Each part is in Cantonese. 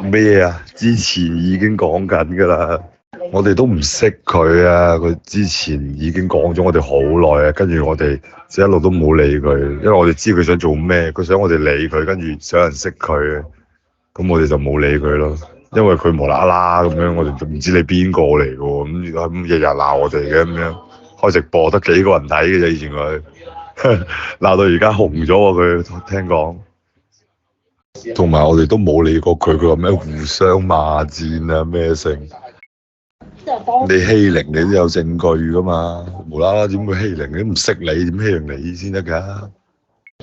咩啊？之前已經講緊噶啦，我哋都唔識佢啊。佢之前已經講咗我哋好耐啊，跟住我哋一路都冇理佢，因為我哋知佢想做咩，佢想我哋理佢，跟住想人識佢，咁我哋就冇理佢咯。因為佢無啦啦咁樣，我哋都唔知你邊個嚟嘅喎，咁日日鬧我哋嘅咁樣，開直播得幾個人睇嘅啫，以前佢鬧到而家紅咗喎，佢聽講。同埋我哋都冇理過佢，佢話咩互相罵戰啊咩性？你欺凌你都有證據噶嘛？無啦啦點會欺凌？你都唔識你，點欺凌你先得噶？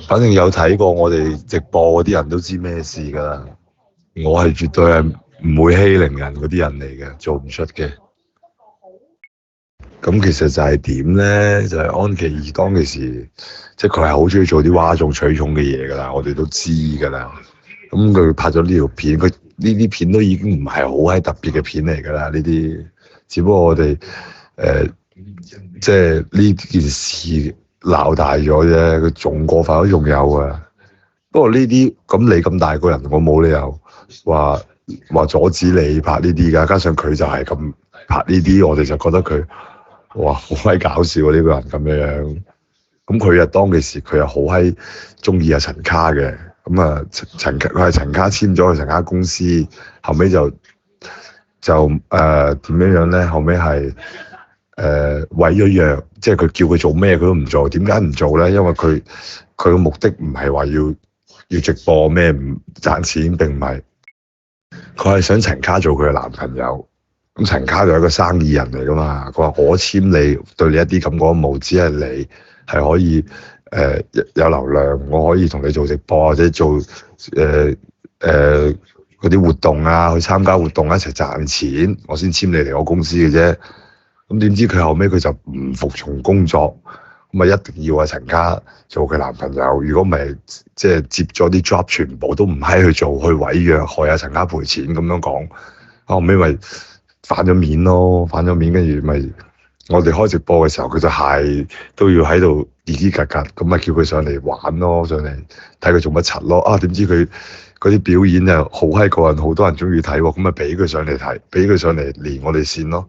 反正有睇過我哋直播嗰啲人都知咩事噶啦。我係絕對係唔會欺凌人嗰啲人嚟嘅，做唔出嘅。咁其實就係點咧？就係、安琪兒當其時，即係佢係好中意做啲嘩眾取寵嘅嘢噶啦，我哋都知噶啦。咁佢拍咗呢條片，佢呢啲片都已經唔係好閪特別嘅片嚟㗎啦。呢啲只不過我哋即係呢件事鬧大咗啫。佢仲過分都仲有啊。不過呢啲咁你咁大個人，我冇理由話阻止你拍呢啲㗎。加上佢就係咁拍呢啲，我哋就覺得佢哇好閪搞笑啊！呢個人咁樣。咁佢啊當其時佢又好閪中意阿陳卡嘅。咁啊，佢係陳卡簽咗去陳卡公司，後尾就點樣咧？後尾係違咗約，即係佢叫佢做咩佢都唔做。點解唔做咧？因為佢嘅目的唔係話要直播咩唔賺錢，並唔係。佢係想陳卡做佢嘅男朋友。咁陳卡就係一個生意人嚟噶嘛。佢話我簽你，對你一啲感覺都冇，只係你係可以。有流量，我可以同你做直播或者做嗰啲活動啊，去參加活動一齊賺錢，我先簽你嚟我公司嘅啫。咁點知佢後尾佢就唔服從工作，咁啊一定要阿陳卡做佢男朋友。如果唔係，即係接咗啲 job 全部都唔閪去做，去毀約，害阿陳卡賠錢咁樣講。後尾咪反咗面咯，反咗面跟住咪。我哋開直播嘅時候，佢就係都要喺度嘰嘰格格，咁咪叫佢上嚟玩咯，上嚟睇佢做乜柒咯。啊，點知佢嗰啲表演又好閪過癮，好多人中意睇喎，咁咪俾佢上嚟睇，俾佢上嚟連我哋線咯。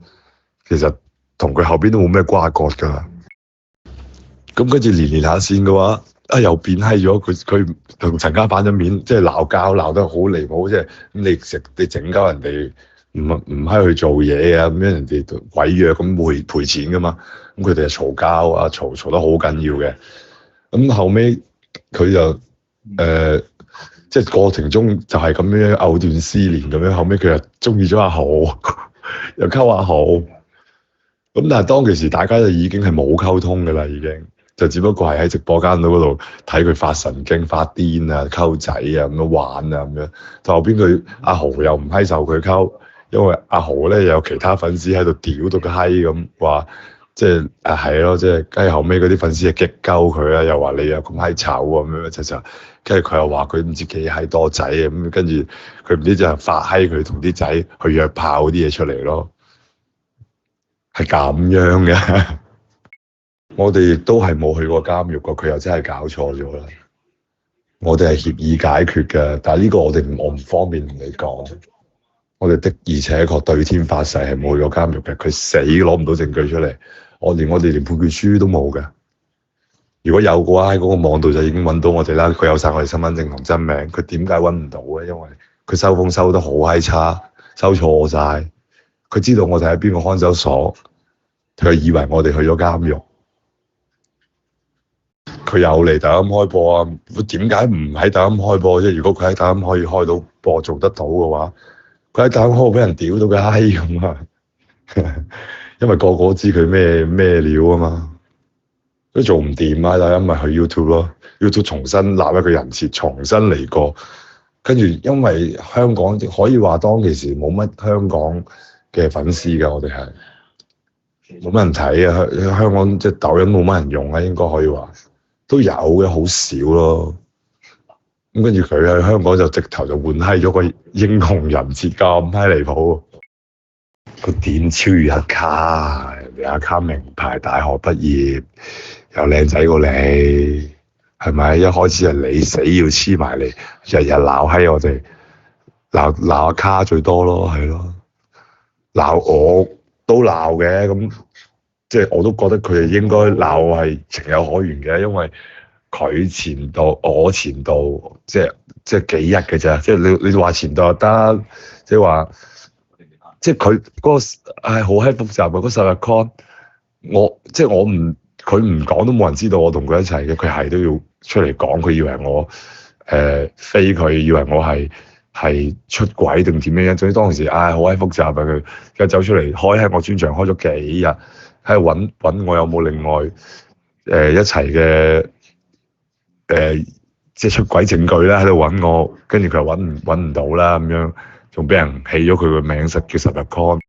其實同佢後邊都冇咩瓜葛噶。咁跟住連下線嘅話，啊又變閪咗，佢同陳家反咗面，即係鬧交鬧得好離譜，即係咁你整鳩人哋。唔閪去做嘢啊！咁樣人哋毀約咁會賠錢噶嘛？咁佢哋就嘈交啊，嘈得好緊要嘅。咁後尾，佢就即係過程中就係咁樣藕斷絲連咁樣。後尾佢又中意咗阿豪，又溝阿豪。咁但係當其時大家就已經係冇溝通噶啦，已經就只不過係喺直播間嗰度睇佢發神經、發癲啊、溝仔啊咁樣玩啊咁樣。就後邊佢阿豪又唔閪受佢溝。因為阿豪咧有其他粉絲喺度屌到個閪咁話，即係係咯，即係跟住後尾嗰啲粉絲係激鳩佢啦，又話你又咁閪醜咁樣就，跟住佢又話佢唔知幾閪多仔啊咁，跟住佢唔知就係發閪佢同啲仔去約炮啲嘢出嚟咯，係咁樣嘅。我哋亦都係冇去過監獄㗎，佢又真係搞錯咗啦。我哋係協議解決嘅，但係呢個我唔方便同你講。我哋的而且確對天發誓係冇去過監獄嘅，佢死攞唔到證據出嚟。我哋連判決書都冇嘅。如果有嘅話，喺嗰個網度就已經揾到我哋啦。佢有晒我哋身份證同真名，佢點解揾唔到嘅？因為佢收風收得好閪差，收錯晒。佢知道我哋喺邊個看守所，佢以為我哋去咗監獄。佢有嚟大啱開播啊！點解唔喺大啱開播啫？如果佢喺大啱可以開到播做得到嘅話，佢喺大啱開俾人屌到個閪咁啊！因為個個都知佢咩料啊嘛，都做唔掂啊！大啱咪去 YouTube 咯，YouTube 重新立一個人設，重新嚟過。跟住因為香港可以話當其時冇乜香港嘅粉絲㗎，我哋係冇乜人睇啊！香港即係抖音冇乜人用啊，應該可以話。都有嘅，好少咯。咁跟住佢喺香港就直頭就換閪咗個英雄人設，咁閪離譜。佢點超越阿卡？人哋阿卡名牌大學畢業，又靚仔過你，係咪？一開始係你死要黐埋嚟，日日鬧閪我哋，鬧阿卡最多咯，係咯，鬧我都鬧嘅，咁即係我都覺得佢哋應該鬧我係情有可原嘅，因為佢前度我前度即係幾日嘅啫，即係你話前度又得，即係話即係佢嗰個係好閪複雜嘅嗰十日 con，我唔佢唔講都冇人知道我同佢一齊嘅，佢係都要出嚟講，佢以為我飛佢，以為我係出軌定點樣樣，總之當時好閪複雜啊！佢而家走出嚟開喺我專場開咗幾日，喺度揾我有冇另外一齊嘅即係出軌證據啦，喺度揾我，跟住佢又揾唔到啦咁樣，仲俾人起咗佢個名實叫10日 con，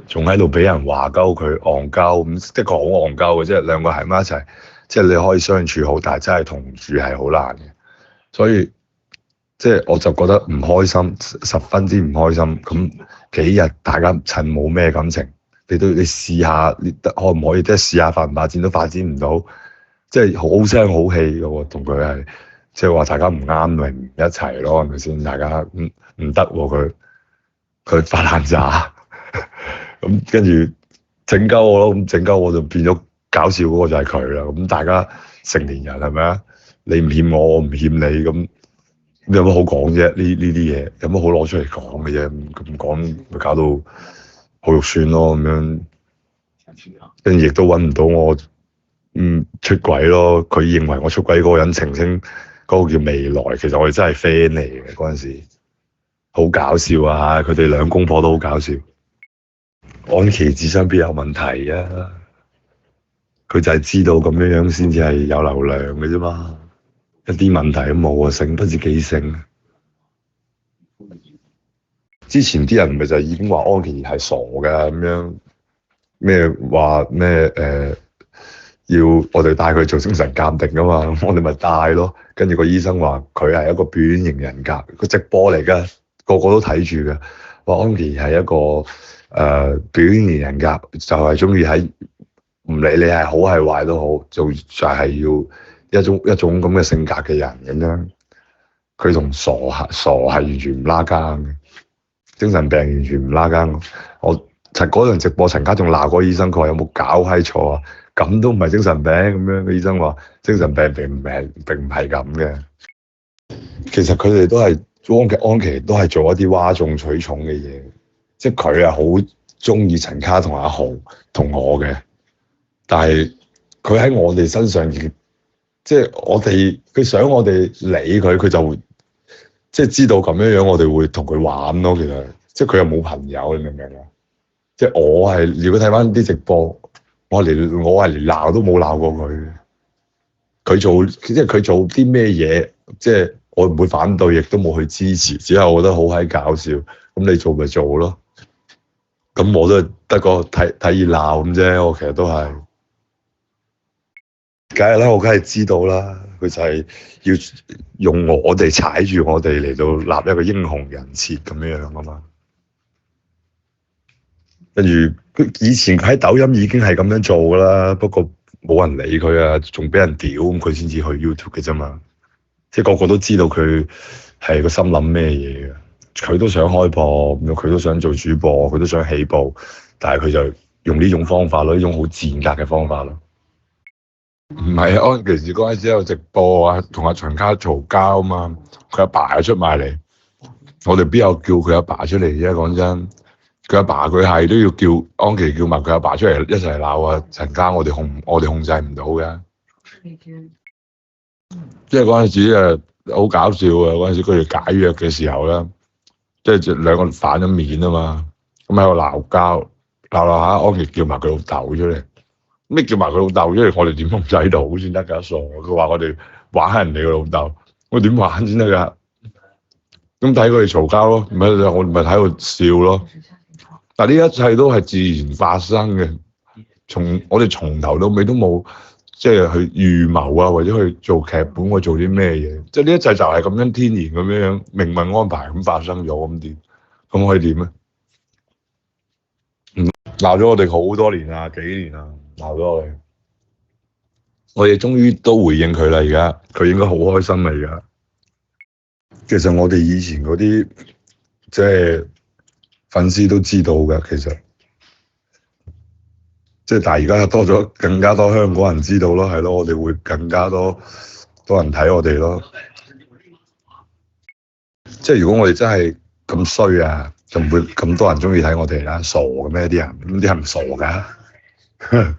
仲喺度俾人話鳩佢戇鳩咁，的確好戇鳩嘅，即係兩個喺埋一齊，即係你可以相處好，但係真係同住係好難嘅，所以即係我就覺得唔開心，十分之唔開心。咁幾日大家趁冇咩感情，你試下，你可唔可以即係試下發唔發展都發展唔到，即係好聲好氣嘅喎，同佢係即係話大家唔啱咪唔一齊咯，係咪先？大家唔得喎，佢發爛渣，咁跟住整鳩我咯，咁整鳩我就變咗搞笑嗰個就係佢啦。咁大家成年人係咪啊？你唔欠我，我唔欠你咁。有乜好講啫？呢啲嘢有乜好攞出嚟講嘅啫？咁講咪搞到好肉酸咯咁樣，跟住亦都揾唔到我出軌咯。佢認為我出軌嗰個人澄清嗰個叫未來，其實我哋真係 friend 嚟嘅嗰陣時，好搞笑啊！佢哋兩公婆都好搞笑。安琪智商邊有問題啊？佢就係知道咁樣樣先至係有流量嘅啫嘛。一啲問題都冇啊，醒不知幾醒。之前啲人咪就已經話安琪係傻㗎咁樣，咩話咩要我哋帶佢做精神鑑定㗎嘛，我哋咪帶咯。跟住個醫生話佢係一個表演型人格，個直播嚟㗎，個個都睇住㗎。話安琪係一個表演型人格，就係中意喺唔理你係好係壞都好，就係要一種咁嘅性格嘅人咁樣，佢同傻係完全唔拉更嘅，精神病完全唔拉更。我嗰陣直播，陳家仲鬧嗰醫生，佢話有冇搞閪錯啊？咁都唔係精神病咁樣。個醫生話精神病並唔係咁嘅。其實佢哋都係安琪都係做一啲嘩眾取寵嘅嘢，即係佢係好中意陳家同阿豪同我嘅，但係佢喺我哋身上即係佢想我哋理佢，佢就會即係知道咁樣樣，我哋會同佢玩咯。其實即係佢又冇朋友，你明唔明啊？即係如果睇翻啲直播，我係連鬧都冇鬧過佢。即係佢做啲咩嘢，即係我唔會反對，亦都冇去支持，只係我覺得好閪搞笑。咁你做咪做咯。咁我都係得個睇熱鬧咁啫。我其實都係。梗係啦，我梗係知道啦。佢就係要用我哋踩住我哋嚟到立一個英雄人設咁樣啊嘛。跟住佢以前喺抖音已經係咁樣做噶啦，不過冇人理佢啊，仲俾人屌咁，佢先至去 YouTube 嘅啫嘛。即係個個都知道佢係個心諗咩嘢嘅，佢都想開播，佢都想做主播，佢都想起步，但係佢就用呢種方法咯，呢種好賤格嘅方法咯。唔係啊，安琪嗰陣時有直播啊，同阿長卡嘈交啊嘛，佢阿爸又出埋嚟，我哋邊有叫佢阿爸出嚟啫？講真，佢阿爸佢係都要叫安琪叫埋佢阿爸出嚟一齊鬧啊！陳家我哋控制唔到嘅，即係嗰陣時好搞笑啊！嗰陣時佢哋解約嘅時候咧，即係兩個反咗面啊嘛，咁喺度鬧交，鬧下安琪叫埋佢老豆出嚟。咩叫埋佢老豆？因為我哋點控制到先得㗎？傻！佢話我哋玩下人哋個老豆，我點玩先得㗎？咁睇佢哋嘈交咯，我咪喺度笑咯。但呢一切都係自然發生嘅，我哋從頭到尾都冇即係去預謀啊，或者去做劇本，我做啲咩嘢？即係呢一切就係咁樣天然咁樣命運安排咁發生咗，咁點？咁可以點咧？鬧咗我哋好多年啦，幾年啦。鬧咗我哋終於都回應佢啦。而家佢應該好開心啦。而家其實我哋以前嗰啲即係粉絲都知道嘅，其實即係但係而家多咗更加多香港人知道咯，係咯，我哋會更加多人睇我哋咯。即係如果我哋真係咁衰啊，就唔會咁多人中意睇我哋啦，傻嘅咩啲人？咁啲人唔傻㗎。